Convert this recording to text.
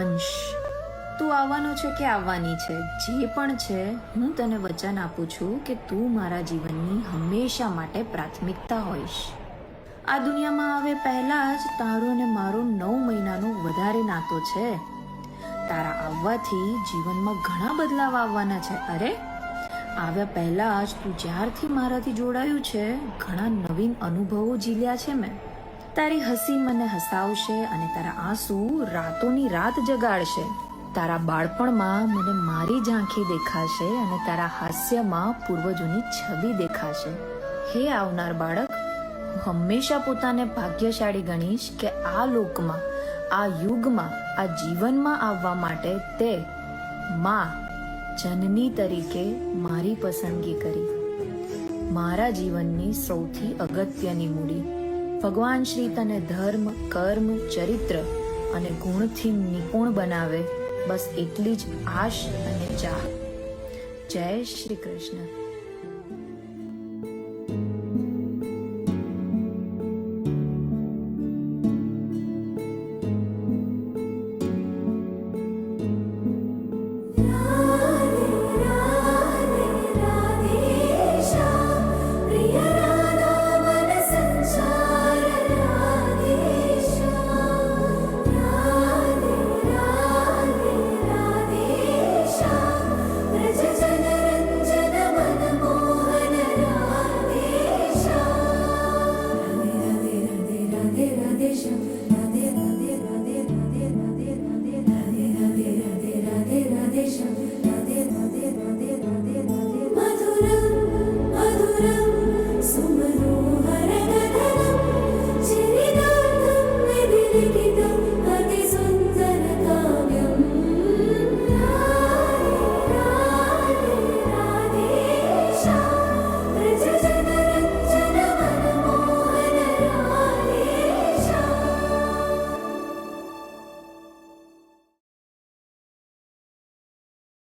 અંશ, તું આવવાનો છે કે આવવાની છે, જે પણ છે, હું તને વચન આપું છું કે તું મારા જીવનની હંમેશા માટે પ્રાથમિકતા હોઈશ. આ દુનિયામાં આવે પહેલા જ તારો અને મારો 9 મહિનાનો વધારે નાતો છે. તારા આવવાથી જીવનમાં ઘણા બદલાવ આવવાના છે. અરે, આવ્યા પહેલા જ તું જ્યારથી મારાથી જોડાયું છે, ઘણા નવીન અનુભવો ઝીલ્યા છે મેં. તારી હસી મને હસાવશે અને તારા આંસુ રાતોની રાત જગાડશે. તારા બાળપણમાં મને મારી ઝાંખી દેખાશે અને તારા હાસ્યમાં પૂર્વજોની છબી દેખાશે. હે આવનાર બાળક, હું હંમેશા પોતાને ભાગ્યશાળી ગણીશ કે આ લોકમાં, આ યુગમાં, આ જીવનમાં આવવા માટે તે માં, જનની તરીકે મારી પસંદગી કરી. મારા જીવનની સૌથી અગત્યની મૂડી. ભગવાન શ્રી તને ધર્મ, કર્મ, ચરિત્ર અને ગુણથી નિપુણ બનાવે, બસ એટલી જ આશ અને ચાહ. જય શ્રી કૃષ્ણ.